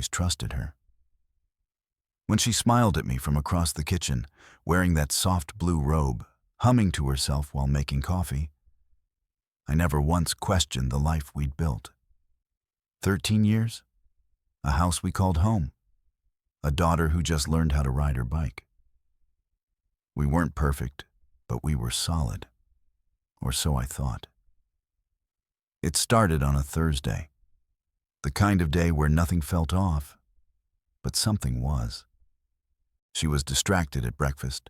always trusted her. When she smiled at me from across the kitchen, wearing that soft blue robe, humming to herself while making coffee, I never once questioned the life we'd built. 13 years, a house we called home, a daughter who just learned how to ride her bike. We weren't perfect, but we were solid, or so I thought. It started on a Thursday, the kind of day where nothing felt off, but something was. She was distracted at breakfast,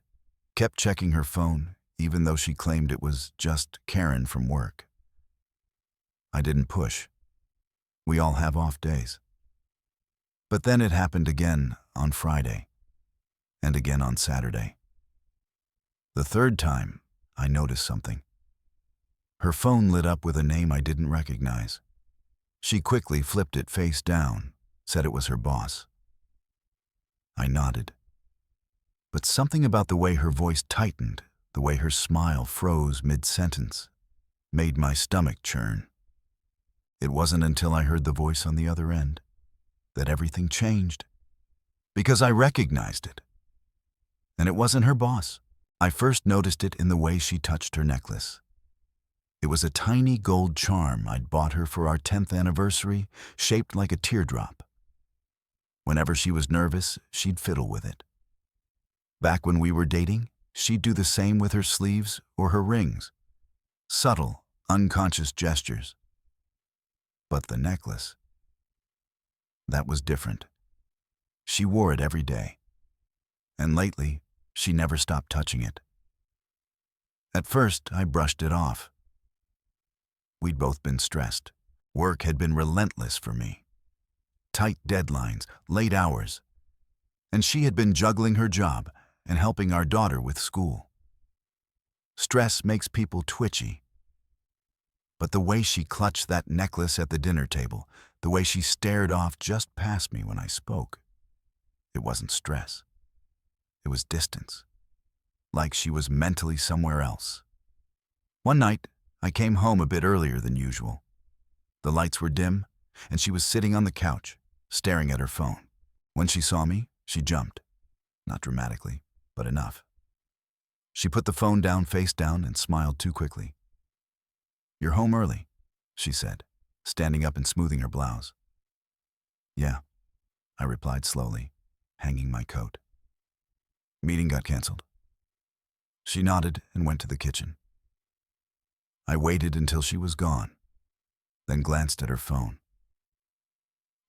kept checking her phone, even though she claimed it was just Karen from work. I didn't push. We all have off days. But then it happened again on Friday, and again on Saturday. The third time, I noticed something. Her phone lit up with a name I didn't recognize. She quickly flipped it face down, said it was her boss. I nodded. But something about the way her voice tightened, the way her smile froze mid-sentence, made my stomach churn. It wasn't until I heard the voice on the other end that everything changed, because I recognized it. And it wasn't her boss. I first noticed it in the way she touched her necklace. It was a tiny gold charm I'd bought her for our 10th anniversary, shaped like a teardrop. Whenever she was nervous, she'd fiddle with it. Back when we were dating, she'd do the same with her sleeves or her rings. Subtle, unconscious gestures. But the necklace, that was different. She wore it every day. And lately, she never stopped touching it. At first, I brushed it off. We'd both been stressed. Work had been relentless for me. Tight deadlines, late hours. And she had been juggling her job and helping our daughter with school. Stress makes people twitchy. But the way she clutched that necklace at the dinner table, the way she stared off just past me when I spoke, it wasn't stress. It was distance, like she was mentally somewhere else. One night, I came home a bit earlier than usual. The lights were dim, and she was sitting on the couch, staring at her phone. When she saw me, she jumped. Not dramatically, but enough. She put the phone down face down and smiled too quickly. "You're home early," she said, standing up and smoothing her blouse. "Yeah," I replied slowly, hanging my coat. "Meeting got canceled." She nodded and went to the kitchen. I waited until she was gone, then glanced at her phone.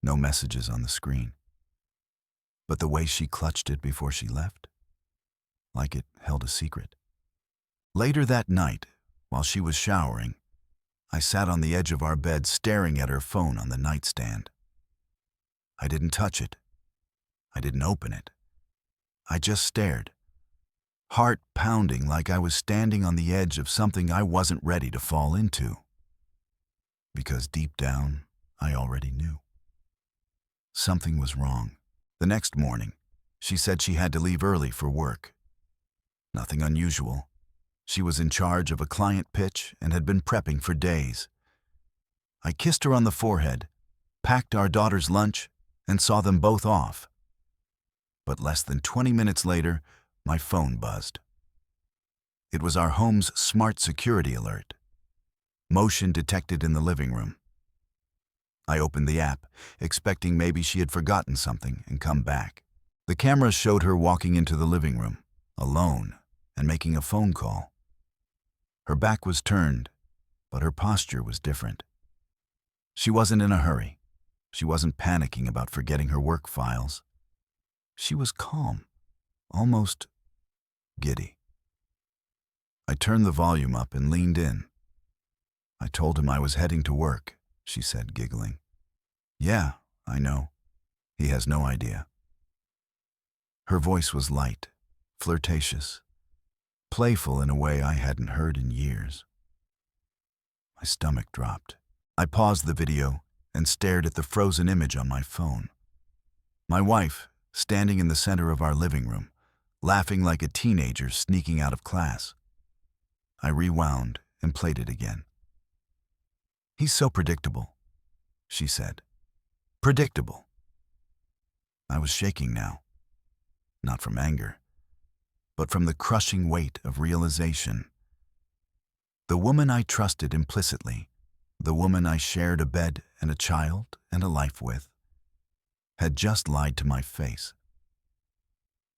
No messages on the screen. But the way she clutched it before she left, like it held a secret. Later that night, while she was showering, I sat on the edge of our bed staring at her phone on the nightstand. I didn't touch it. I didn't open it. I just stared, heart pounding like I was standing on the edge of something I wasn't ready to fall into. Because deep down, I already knew. Something was wrong. The next morning, she said she had to leave early for work. Nothing unusual. She was in charge of a client pitch and had been prepping for days. I kissed her on the forehead, packed our daughter's lunch, and saw them both off. But less than 20 minutes later, my phone buzzed. It was our home's smart security alert. Motion detected in the living room. I opened the app, expecting maybe she had forgotten something and come back. The camera showed her walking into the living room, alone, and making a phone call. Her back was turned, but her posture was different. She wasn't in a hurry. She wasn't panicking about forgetting her work files. She was calm, almost giddy. I turned the volume up and leaned in. I told him I was heading to work, she said, giggling. "Yeah, I know. He has no idea." Her voice was light, flirtatious, playful in a way I hadn't heard in years. My stomach dropped. I paused the video and stared at the frozen image on my phone. My wife, standing in the center of our living room, laughing like a teenager sneaking out of class. I rewound and played it again. "He's so predictable," she said. "Predictable. I was shaking now, not from anger, but from the crushing weight of realization. The woman I trusted implicitly, the woman I shared a bed and a child and a life with, had just lied to my face.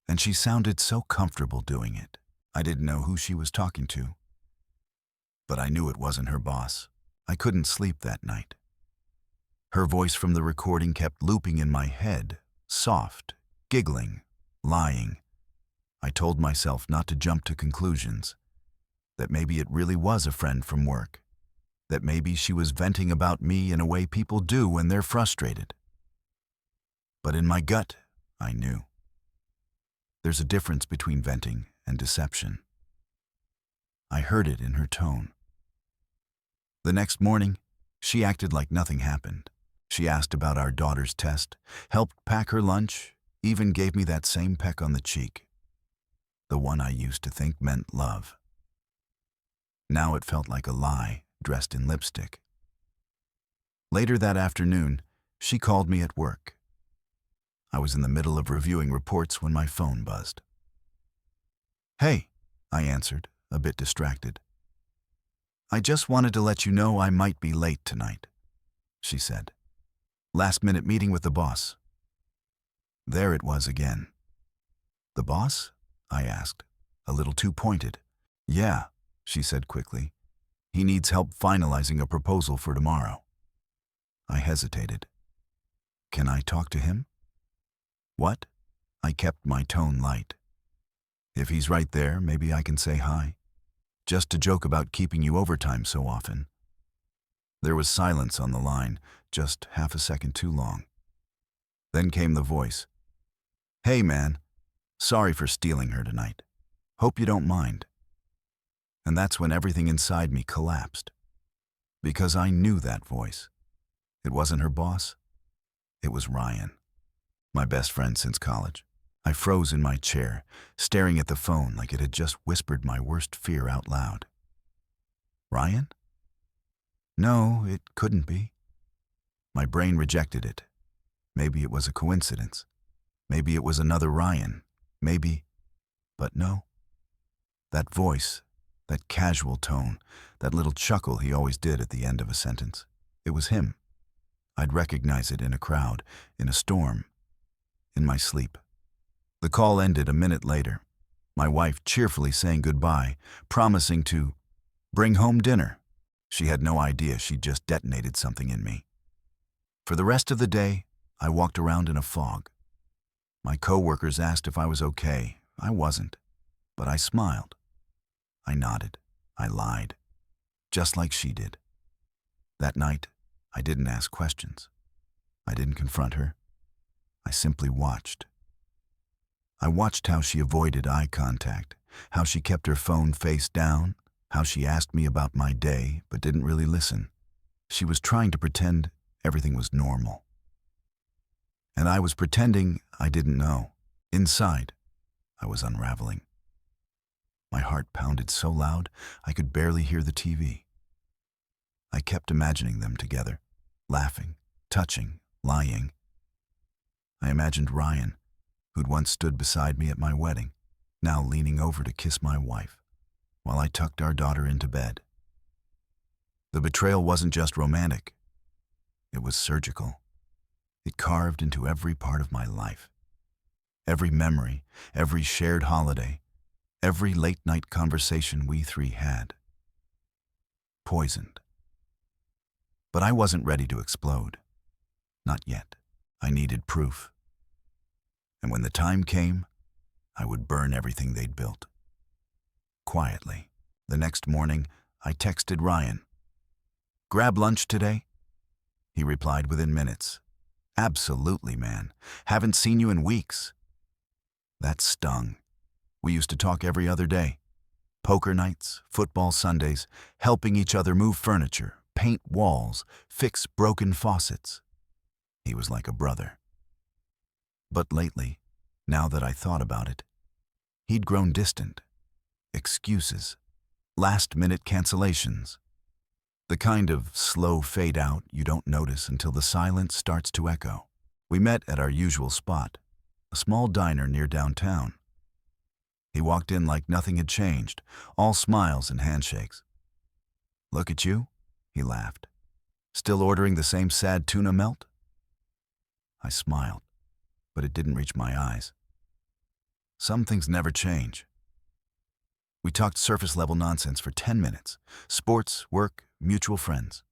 And she sounded so comfortable doing it. I didn't know who she was talking to, but I knew it wasn't her boss. I couldn't sleep that night. Her voice from the recording kept looping in my head, soft, giggling, lying. I told myself not to jump to conclusions, that maybe it really was a friend from work, that maybe she was venting about me in a way people do when they're frustrated. But in my gut, I knew. There's a difference between venting and deception. I heard it in her tone. The next morning, she acted like nothing happened. She asked about our daughter's test, helped pack her lunch, even gave me that same peck on the cheek, the one I used to think meant love. Now it felt like a lie dressed in lipstick. Later that afternoon, she called me at work. I was in the middle of reviewing reports when my phone buzzed. "Hey," I answered, a bit distracted. "I just wanted to let you know I might be late tonight," she said. "Last-minute meeting with the boss." There it was again. "The boss?" I asked, a little too pointed. "Yeah," she said quickly. "He needs help finalizing a proposal for tomorrow." I hesitated. "Can I talk to him?" "What?" I kept my tone light. "If he's right there, maybe I can say hi. Just to joke about keeping you overtime so often." There was silence on the line, just half a second too long. Then came the voice. "Hey, man. Sorry for stealing her tonight. Hope you don't mind." And that's when everything inside me collapsed. Because I knew that voice. It wasn't her boss. It was Ryan, my best friend since college. I froze in my chair, staring at the phone like it had just whispered my worst fear out loud. Ryan? No, it couldn't be. My brain rejected it. Maybe it was a coincidence. Maybe it was another Ryan. Maybe. But no. That voice, that casual tone, that little chuckle he always did at the end of a sentence. It was him. I'd recognize it in a crowd, in a storm, in my sleep. The call ended a minute later, my wife cheerfully saying goodbye, promising to bring home dinner. She had no idea she'd just detonated something in me. For the rest of the day, I walked around in a fog. My coworkers asked if I was okay. I wasn't, but I smiled. I nodded. I lied, just like she did. That night, I didn't ask questions. I didn't confront her. I simply watched. I watched how she avoided eye contact, how she kept her phone face down, how she asked me about my day but didn't really listen. She was trying to pretend everything was normal. And I was pretending I didn't know. Inside, I was unraveling. My heart pounded so loud I could barely hear the TV. I kept imagining them together, laughing, touching, lying. I imagined Ryan, who'd once stood beside me at my wedding, now leaning over to kiss my wife, while I tucked our daughter into bed. The betrayal wasn't just romantic. It was surgical. It carved into every part of my life. Every memory, every shared holiday, every late-night conversation we three had. Poisoned. But I wasn't ready to explode. Not yet. I needed proof. And when the time came, I would burn everything they'd built. Quietly, the next morning, I texted Ryan. "Grab lunch today?" He replied within minutes. "Absolutely, man. Haven't seen you in weeks." That stung. We used to talk every other day. Poker nights, football Sundays, helping each other move furniture, paint walls, fix broken faucets. He was like a brother. But lately, now that I thought about it, he'd grown distant. Excuses. Last-minute cancellations. The kind of slow fade out you don't notice until the silence starts to echo. We met at our usual spot, a small diner near downtown. He walked in like nothing had changed, all smiles and handshakes. "Look at you," he laughed. "Still ordering the same sad tuna melt?" I smiled, but it didn't reach my eyes. Some things never change. We talked surface-level nonsense for 10 minutes. Sports, work, mutual friends.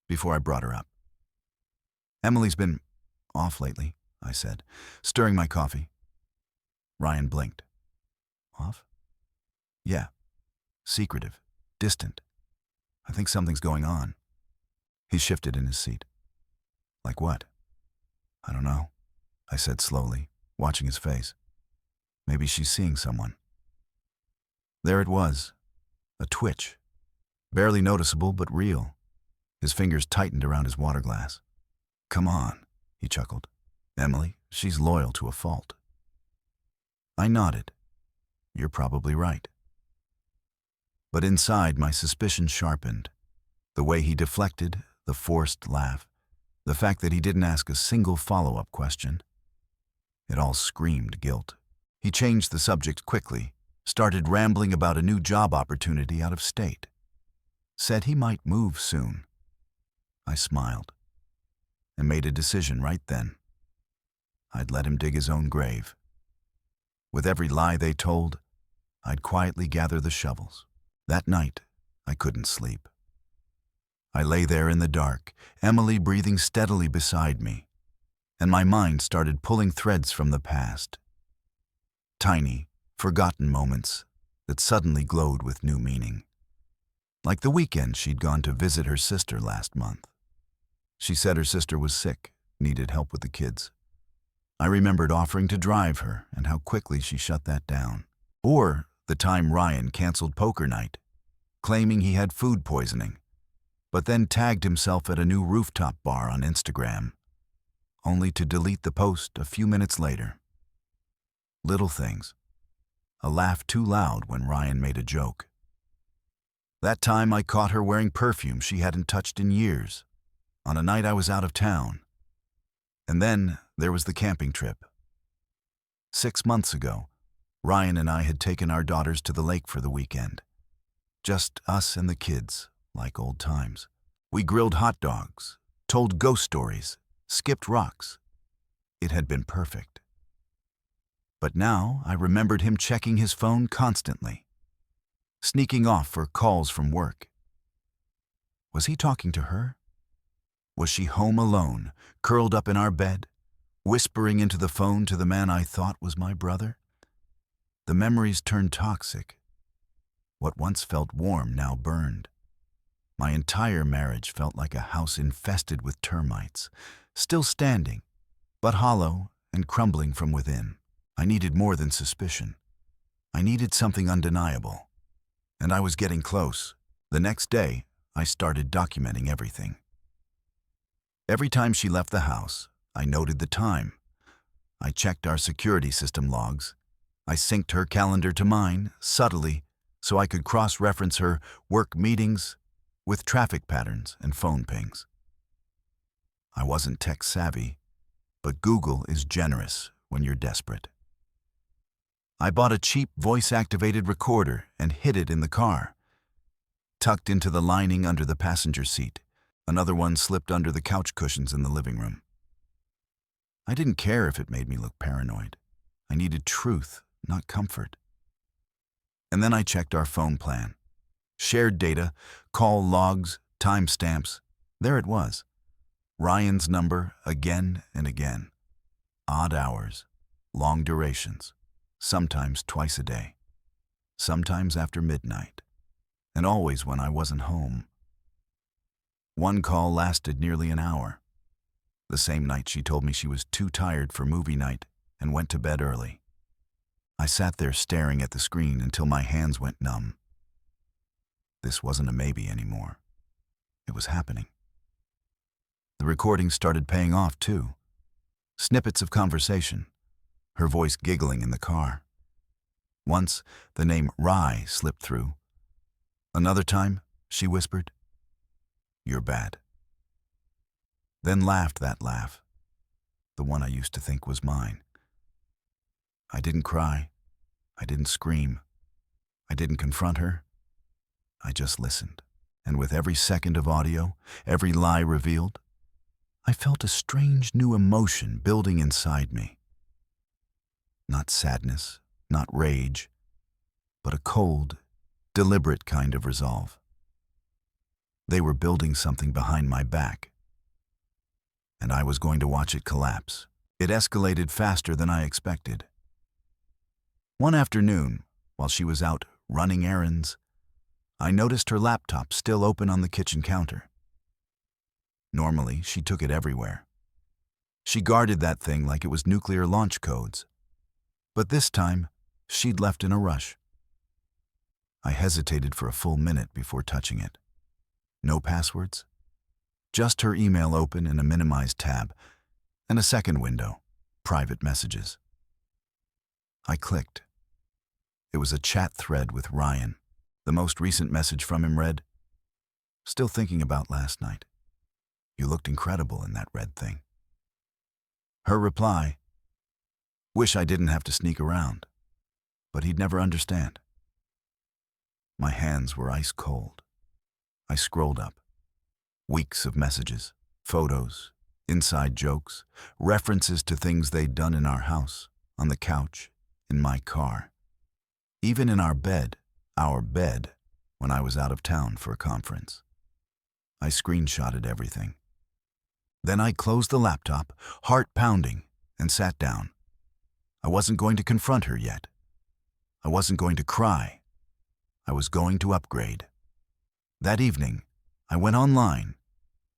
Before I brought her up. "Emily's been off lately," I said, stirring my coffee. Ryan blinked. "Off?" "Yeah. Secretive. Distant. I think something's going on." He shifted in his seat. "Like what?" "I don't know," I said slowly, watching his face. "Maybe she's seeing someone." There it was. A twitch. Barely noticeable, but real. His fingers tightened around his water glass. "Come on," he chuckled. "Emily, she's loyal to a fault." I nodded. "You're probably right." But inside, my suspicion sharpened. The way he deflected, the forced laugh, the fact that he didn't ask a single follow-up question. It all screamed guilt. He changed the subject quickly, started rambling about a new job opportunity out of state. Said he might move soon. I smiled and made a decision right then. I'd let him dig his own grave. With every lie they told, I'd quietly gather the shovels. That night, I couldn't sleep. I lay there in the dark, Emily breathing steadily beside me, and my mind started pulling threads from the past. Tiny, forgotten moments that suddenly glowed with new meaning. Like the weekend she'd gone to visit her sister last month. She said her sister was sick, needed help with the kids. I remembered offering to drive her and how quickly she shut that down. Or the time Ryan canceled poker night, claiming he had food poisoning, but then tagged himself at a new rooftop bar on Instagram, only to delete the post a few minutes later. Little things. A laugh too loud when Ryan made a joke. That time I caught her wearing perfume she hadn't touched in years, on a night I was out of town. And then there was the camping trip. 6 months ago, Ryan and I had taken our daughters to the lake for the weekend. Just us and the kids, like old times. We grilled hot dogs, told ghost stories, skipped rocks. It had been perfect. But now I remembered him checking his phone constantly, sneaking off for calls from work. Was he talking to her? Was she home alone, curled up in our bed, whispering into the phone to the man I thought was my brother? The memories turned toxic. What once felt warm now burned. My entire marriage felt like a house infested with termites, still standing, but hollow and crumbling from within. I needed more than suspicion. I needed something undeniable. And I was getting close. The next day, I started documenting everything. Every time she left the house, I noted the time. I checked our security system logs. I synced her calendar to mine, subtly, so I could cross-reference her work meetings with traffic patterns and phone pings. I wasn't tech-savvy, but Google is generous when you're desperate. I bought a cheap voice-activated recorder and hid it in the car. Tucked into the lining under the passenger seat, another one slipped under the couch cushions in the living room. I didn't care if it made me look paranoid. I needed truth, not comfort. And then I checked our phone plan. Shared data, call logs, timestamps. There it was. Ryan's number again and again. Odd hours, long durations, sometimes twice a day, sometimes after midnight, and always when I wasn't home. One call lasted nearly an hour. The same night she told me she was too tired for movie night and went to bed early. I sat there staring at the screen until my hands went numb. This wasn't a maybe anymore. It was happening. The recording started paying off too. Snippets of conversation, her voice giggling in the car. Once, the name Rye slipped through. Another time, she whispered, "You're bad." Then laughed that laugh, the one I used to think was mine. I didn't cry. I didn't scream. I didn't confront her. I just listened. And with every second of audio, every lie revealed, I felt a strange new emotion building inside me. Not sadness, not rage, but a cold, deliberate kind of resolve. They were building something behind my back, and I was going to watch it collapse. It escalated faster than I expected. One afternoon, while she was out running errands, I noticed her laptop still open on the kitchen counter. Normally, she took it everywhere. She guarded that thing like it was nuclear launch codes. But this time, she'd left in a rush. I hesitated for a full minute before touching it. No passwords, just her email open in a minimized tab, and a second window, private messages. I clicked. It was a chat thread with Ryan. The most recent message from him read, "Still thinking about last night. You looked incredible in that red thing." Her reply, "Wish I didn't have to sneak around, but he'd never understand." My hands were ice cold. I scrolled up. Weeks of messages, photos, inside jokes, references to things they'd done in our house, on the couch, in my car, even in our bed, when I was out of town for a conference. I screenshotted everything. Then I closed the laptop, heart pounding, and sat down. I wasn't going to confront her yet. I wasn't going to cry. I was going to upgrade. That evening, I went online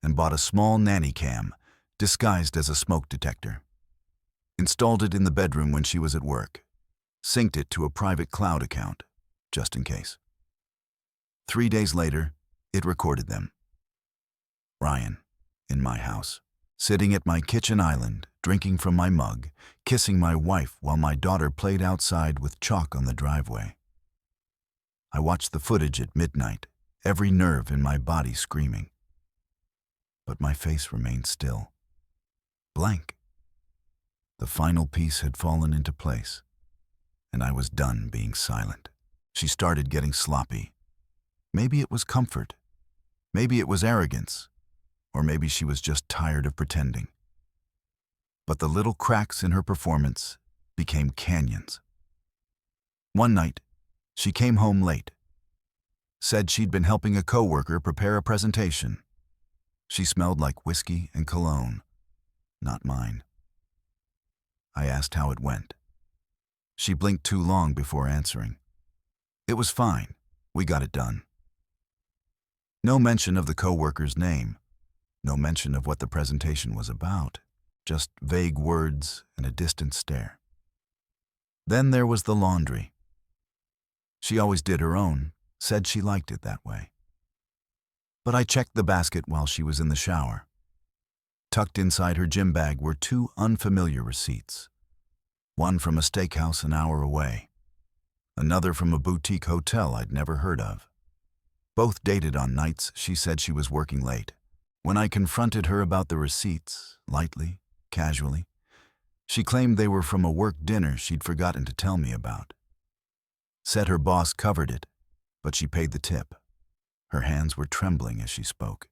and bought a small nanny cam disguised as a smoke detector. Installed it in the bedroom when she was at work. Synced it to a private cloud account, just in case. 3 days later, it recorded them. Ryan, in my house, sitting at my kitchen island, drinking from my mug, kissing my wife while my daughter played outside with chalk on the driveway. I watched the footage at midnight, every nerve in my body screaming. But my face remained still. Blank. The final piece had fallen into place, and I was done being silent. She started getting sloppy. Maybe it was comfort. Maybe it was arrogance. Or maybe she was just tired of pretending. But the little cracks in her performance became canyons. One night, she came home late. Said she'd been helping a coworker prepare a presentation. She smelled like whiskey and cologne, not mine. I asked how it went. She blinked too long before answering. It was fine. We got it done. No mention of the coworker's name. No mention of what the presentation was about. Just vague words and a distant stare. Then there was the laundry. She always did her own, said she liked it that way. But I checked the basket while she was in the shower. Tucked inside her gym bag were 2 unfamiliar receipts. One from a steakhouse an hour away. Another from a boutique hotel I'd never heard of. Both dated on nights she said she was working late. When I confronted her about the receipts, lightly, casually, she claimed they were from a work dinner she'd forgotten to tell me about. Said her boss covered it, but she paid the tip. Her hands were trembling as she spoke.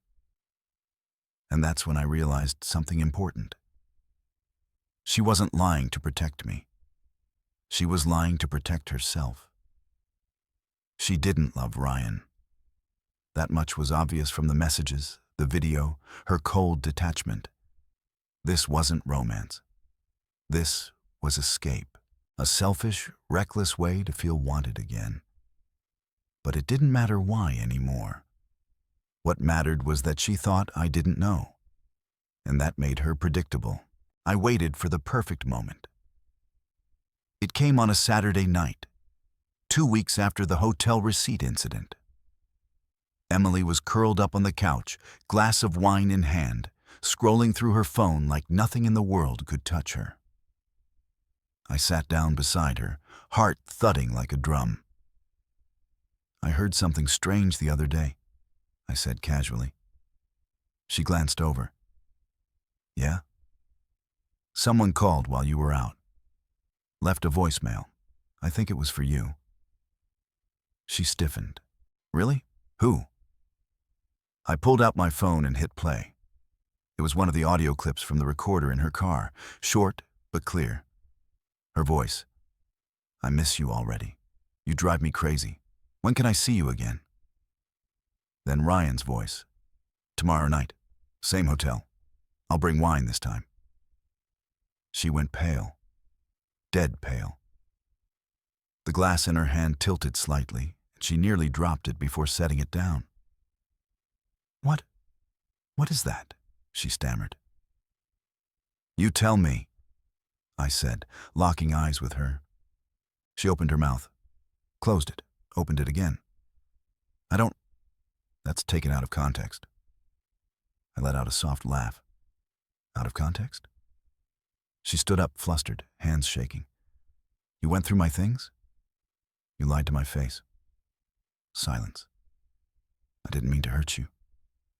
And that's when I realized something important. She wasn't lying to protect me. She was lying to protect herself. She didn't love Ryan. That much was obvious from the messages, the video, her cold detachment. This wasn't romance. This was escape, a selfish, reckless way to feel wanted again. But it didn't matter why anymore. What mattered was that she thought I didn't know, and that made her predictable. I waited for the perfect moment. It came on a Saturday night, 2 weeks after the hotel receipt incident. Emily was curled up on the couch, glass of wine in hand, scrolling through her phone like nothing in the world could touch her. I sat down beside her, heart thudding like a drum. "I heard something strange the other day," I said casually. She glanced over. "Yeah?" "Someone called while you were out. Left a voicemail. I think it was for you. She stiffened. Really? Who? I pulled out my phone and hit play. It was one of the audio clips from the recorder in her car, short but clear. Her voice. I miss you already. You drive me crazy. When can I see you again? Then Ryan's voice. Tomorrow night. Same hotel. I'll bring wine this time. She went pale. Dead pale. The glass in her hand tilted slightly, and she nearly dropped it before setting it down. What is that? She stammered. You tell me, I said, locking eyes with her. She opened her mouth, closed it, opened it again. That's taken out of context. I let out a soft laugh. Out of context? She stood up, flustered, hands shaking. You went through my things? You lied to my face. Silence. I didn't mean to hurt you,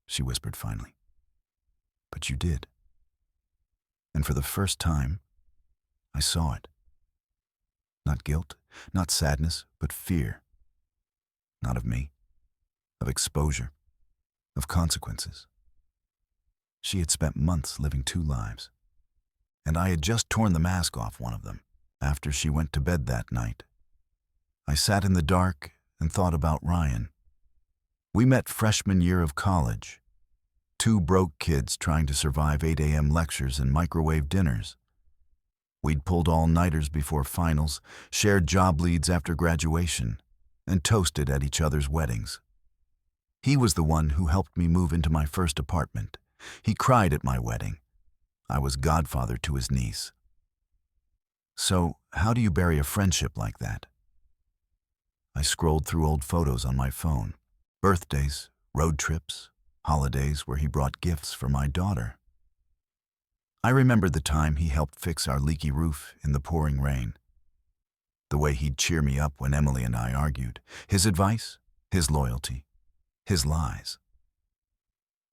she whispered finally. But you did. And for the first time, I saw it. Not guilt, not sadness, but fear. Not of me, of exposure, of consequences. She had spent months living two lives, and I had just torn the mask off one of them after she went to bed that night. I sat in the dark and thought about Ryan. We met freshman year of college, two broke kids trying to survive 8 a.m. lectures and microwave dinners. We'd pulled all-nighters before finals, shared job leads after graduation, and toasted at each other's weddings. He was the one who helped me move into my first apartment. He cried at my wedding. I was godfather to his niece. So, how do you bury a friendship like that? I scrolled through old photos on my phone. Birthdays, road trips, holidays where he brought gifts for my daughter. I remembered the time he helped fix our leaky roof in the pouring rain. The way he'd cheer me up when Emily and I argued. His advice, his loyalty, his lies.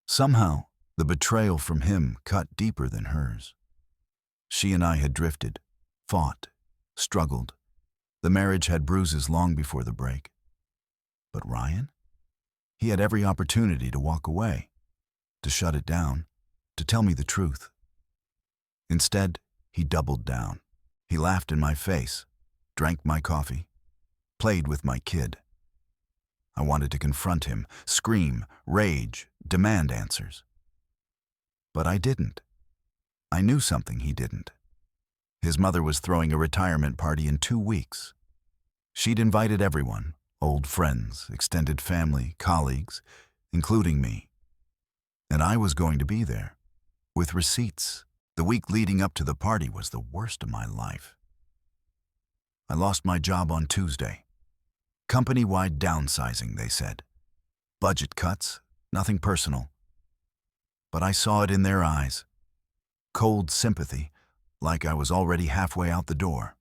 Somehow, the betrayal from him cut deeper than hers. She and I had drifted, fought, struggled. The marriage had bruises long before the break. But Ryan? He had every opportunity to walk away, to shut it down, to tell me the truth. Instead, he doubled down. He laughed in my face, drank my coffee, played with my kid. I wanted to confront him, scream, rage, demand answers. But I didn't. I knew something he didn't. His mother was throwing a retirement party in 2 weeks. She'd invited everyone, old friends, extended family, colleagues, including me. And I was going to be there, with receipts. The week leading up to the party was the worst of my life. I lost my job on Tuesday. Company-wide downsizing, they said. Budget cuts, nothing personal. But I saw it in their eyes. Cold sympathy, like I was already halfway out the door.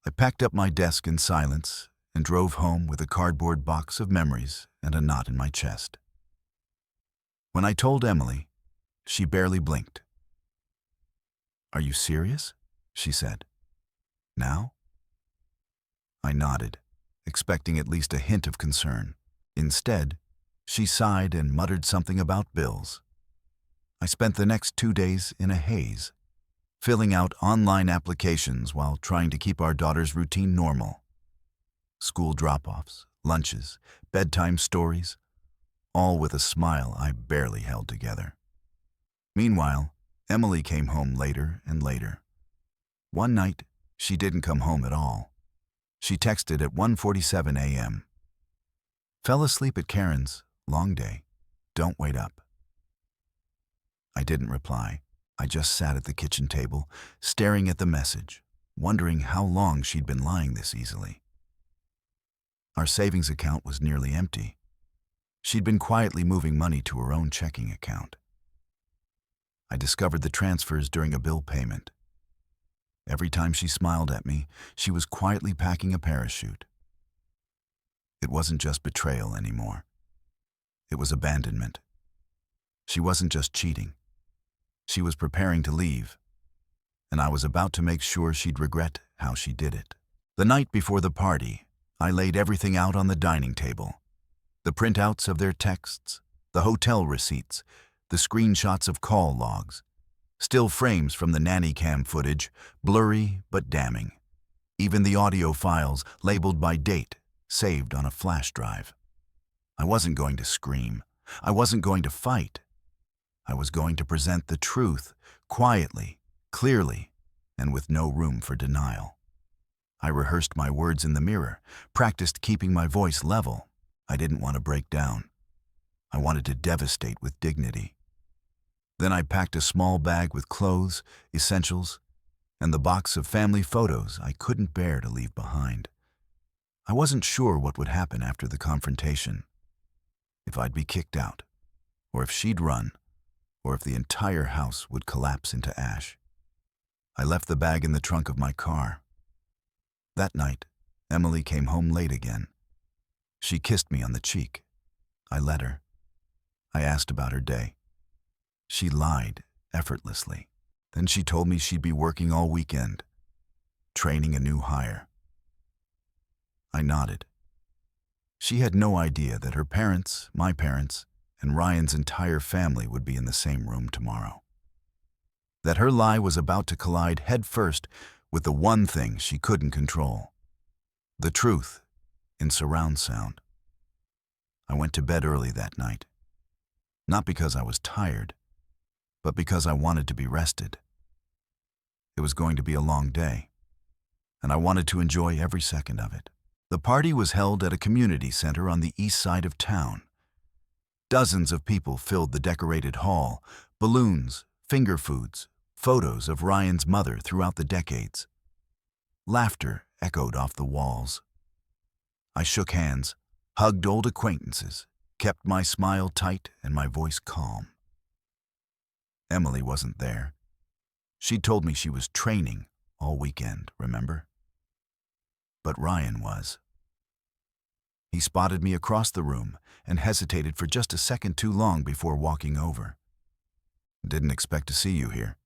I packed up my desk in silence and drove home with a cardboard box of memories and a knot in my chest. When I told Emily, she barely blinked. Are you serious? She said. Now? I nodded, expecting at least a hint of concern. Instead, she sighed and muttered something about bills. I spent the next 2 days in a haze, filling out online applications while trying to keep our daughter's routine normal. School drop-offs, lunches, bedtime stories, all with a smile I barely held together. Meanwhile, Emily came home later and later. One night, she didn't come home at all. She texted at 1:47 a.m. Fell asleep at Karen's, long day. Don't wait up. I didn't reply. I just sat at the kitchen table, staring at the message, wondering how long she'd been lying this easily. Our savings account was nearly empty. She'd been quietly moving money to her own checking account. I discovered the transfers during a bill payment. Every time she smiled at me, she was quietly packing a parachute. It wasn't just betrayal anymore. It was abandonment. She wasn't just cheating. She was preparing to leave. and I was about to make sure she'd regret how she did it. The night before the party, I laid everything out on the dining table. The printouts of their texts, the hotel receipts, the screenshots of call logs, still frames from the nanny cam footage, blurry but damning. Even the audio files, labeled by date, saved on a flash drive. I wasn't going to scream. I wasn't going to fight. I was going to present the truth, quietly, clearly, and with no room for denial. I rehearsed my words in the mirror, practiced keeping my voice level. I didn't want to break down. I wanted to devastate with dignity. Then I packed a small bag with clothes, essentials, and the box of family photos I couldn't bear to leave behind. I wasn't sure what would happen after the confrontation. If I'd be kicked out, or if she'd run, or if the entire house would collapse into ash. I left the bag in the trunk of my car. That night, Emily came home late again. She kissed me on the cheek. I let her. I asked about her day. She lied effortlessly. Then she told me she'd be working all weekend, training a new hire. I nodded. She had no idea that her parents, my parents, and Ryan's entire family would be in the same room tomorrow. That her lie was about to collide headfirst with the one thing she couldn't control. The truth in surround sound. I went to bed early that night. Not because I was tired, but because I wanted to be rested. It was going to be a long day, and I wanted to enjoy every second of it. The party was held at a community center on the east side of town. Dozens of people filled the decorated hall, balloons, finger foods, photos of Ryan's mother throughout the decades. Laughter echoed off the walls. I shook hands, hugged old acquaintances, kept my smile tight and my voice calm. Emily wasn't there. She told me she was training all weekend, remember? But Ryan was. He spotted me across the room and hesitated for just a second too long before walking over. "Didn't expect to see you here,"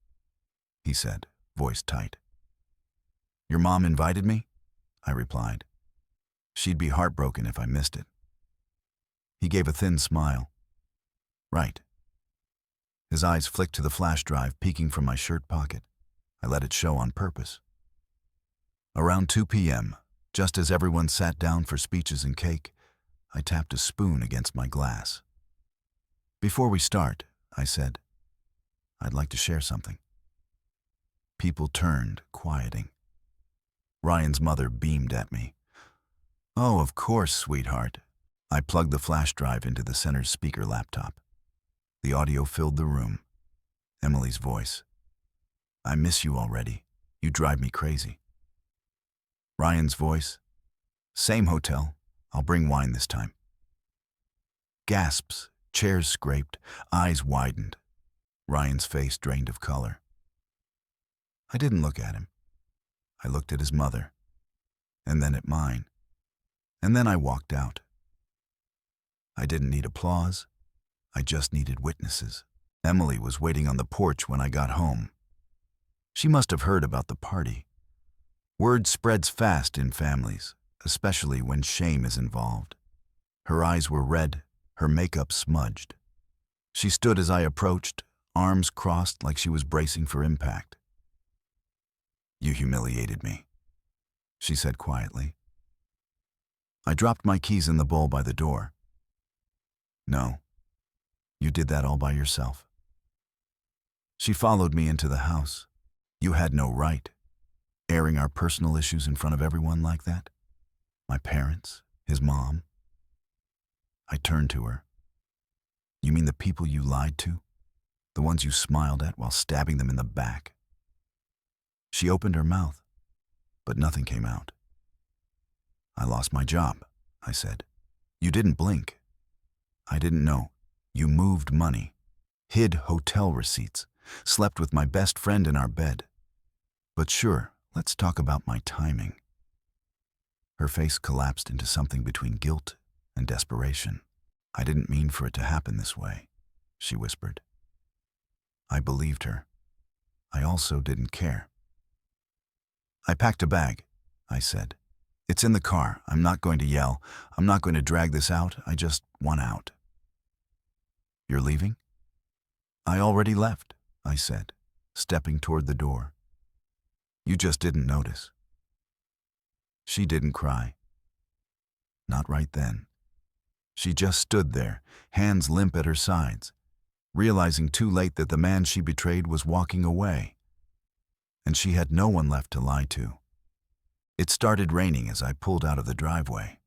he said, voice tight. "Your mom invited me?" I replied. "She'd be heartbroken if I missed it." He gave a thin smile. "Right." His eyes flicked to the flash drive peeking from my shirt pocket. I let it show on purpose. Around 2 p.m., just as everyone sat down for speeches and cake, I tapped a spoon against my glass. "Before we start," I said, "I'd like to share something." People turned, quieting. Ryan's mother beamed at me. "Oh, of course, sweetheart." I plugged the flash drive into the center's speaker laptop. The audio filled the room. Emily's voice. "I miss you already. You drive me crazy." Ryan's voice. "Same hotel. I'll bring wine this time." Gasps, chairs scraped, eyes widened. Ryan's face drained of color. I didn't look at him. I looked at his mother, and then at mine. And then I walked out. I didn't need applause. I just needed witnesses. Emily was waiting on the porch when I got home. She must have heard about the party. Word spreads fast in families, especially when shame is involved. Her eyes were red, her makeup smudged. She stood as I approached, arms crossed like she was bracing for impact. "You humiliated me," she said quietly. I dropped my keys in the bowl by the door. "No, you did that all by yourself." She followed me into the house. "You had no right, airing our personal issues in front of everyone like that. My parents, his mom." I turned to her. "You mean the people you lied to? The ones you smiled at while stabbing them in the back?" She opened her mouth, but nothing came out. "I lost my job," I said. "You didn't blink. I didn't know. You moved money, hid hotel receipts, slept with my best friend in our bed. But sure, let's talk about my timing." Her face collapsed into something between guilt and desperation. "I didn't mean for it to happen this way," she whispered. I believed her. I also didn't care. I packed a bag, I said. It's in the car. I'm not going to yell. I'm not going to drag this out. I just want out. You're leaving? I already left, I said, stepping toward the door. You just didn't notice. She didn't cry. Not right then. She just stood there, hands limp at her sides, realizing too late that the man she betrayed was walking away. And she had no one left to lie to. It started raining as I pulled out of the driveway.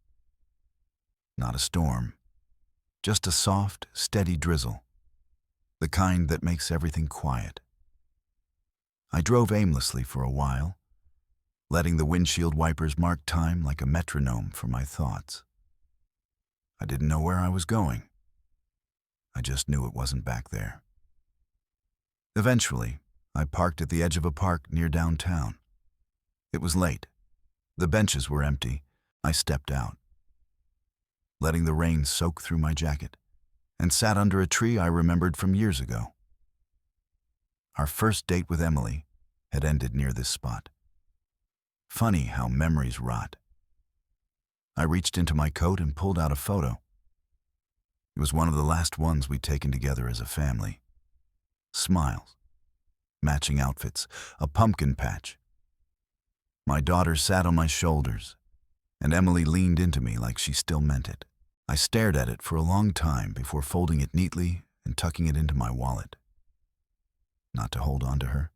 Not a storm, just a soft, steady drizzle, the kind that makes everything quiet. I drove aimlessly for a while, letting the windshield wipers mark time like a metronome for my thoughts. I didn't know where I was going. I just knew it wasn't back there. Eventually, I parked at the edge of a park near downtown. It was late. The benches were empty. I stepped out, letting the rain soak through my jacket, and sat under a tree I remembered from years ago. Our first date with Emily had ended near this spot. Funny how memories rot. I reached into my coat and pulled out a photo. It was one of the last ones we'd taken together as a family. Smiles, matching outfits, a pumpkin patch. My daughter sat on my shoulders, and Emily leaned into me like she still meant it. I stared at it for a long time before folding it neatly and tucking it into my wallet. Not to hold on to her,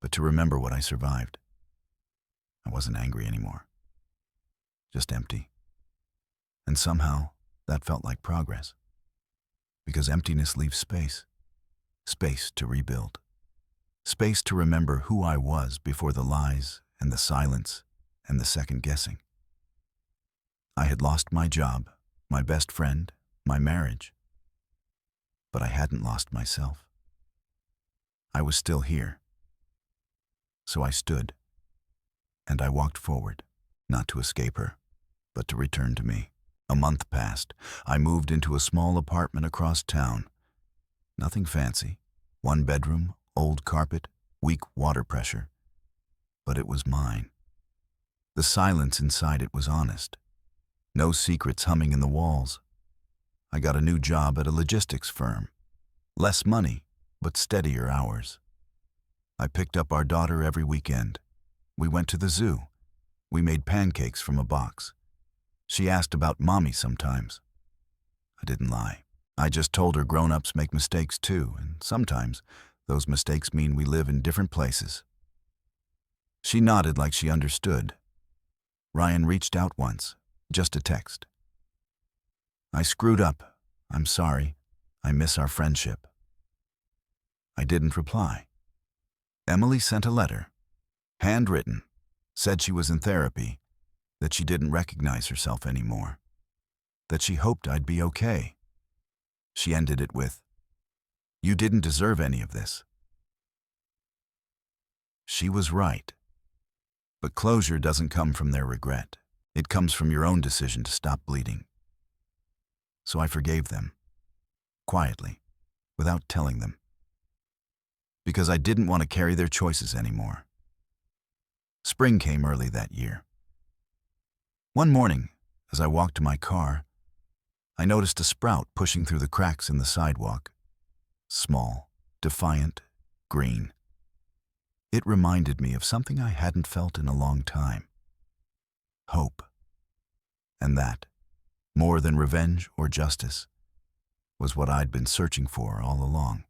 but to remember what I survived. I wasn't angry anymore, just empty. And somehow, that felt like progress. Because emptiness leaves space. Space to rebuild. Space to remember who I was before the lies and the silence and the second guessing. I had lost my job, my best friend, my marriage. But I hadn't lost myself. I was still here. So I stood, and I walked forward, not to escape her, but to return to me. A month passed. I moved into a small apartment across town. Nothing fancy. 1 bedroom, old carpet, weak water pressure. But it was mine. The silence inside it was honest. No secrets humming in the walls. I got a new job at a logistics firm. Less money, but steadier hours. I picked up our daughter every weekend. We went to the zoo. We made pancakes from a box. She asked about mommy sometimes. I didn't lie. I just told her grown-ups make mistakes too, and sometimes those mistakes mean we live in different places. She nodded like she understood. Ryan reached out once, just a text. I screwed up. I'm sorry. I miss our friendship. I didn't reply. Emily sent a letter, handwritten, said she was in therapy, that she didn't recognize herself anymore, that she hoped I'd be okay. She ended it with, "You didn't deserve any of this." She was right. But closure doesn't come from their regret. It comes from your own decision to stop bleeding. So I forgave them, quietly, without telling them. Because I didn't want to carry their choices anymore. Spring came early that year. One morning, as I walked to my car, I noticed a sprout pushing through the cracks in the sidewalk. Small, defiant, green. It reminded me of something I hadn't felt in a long time. Hope. And that, more than revenge or justice, was what I'd been searching for all along.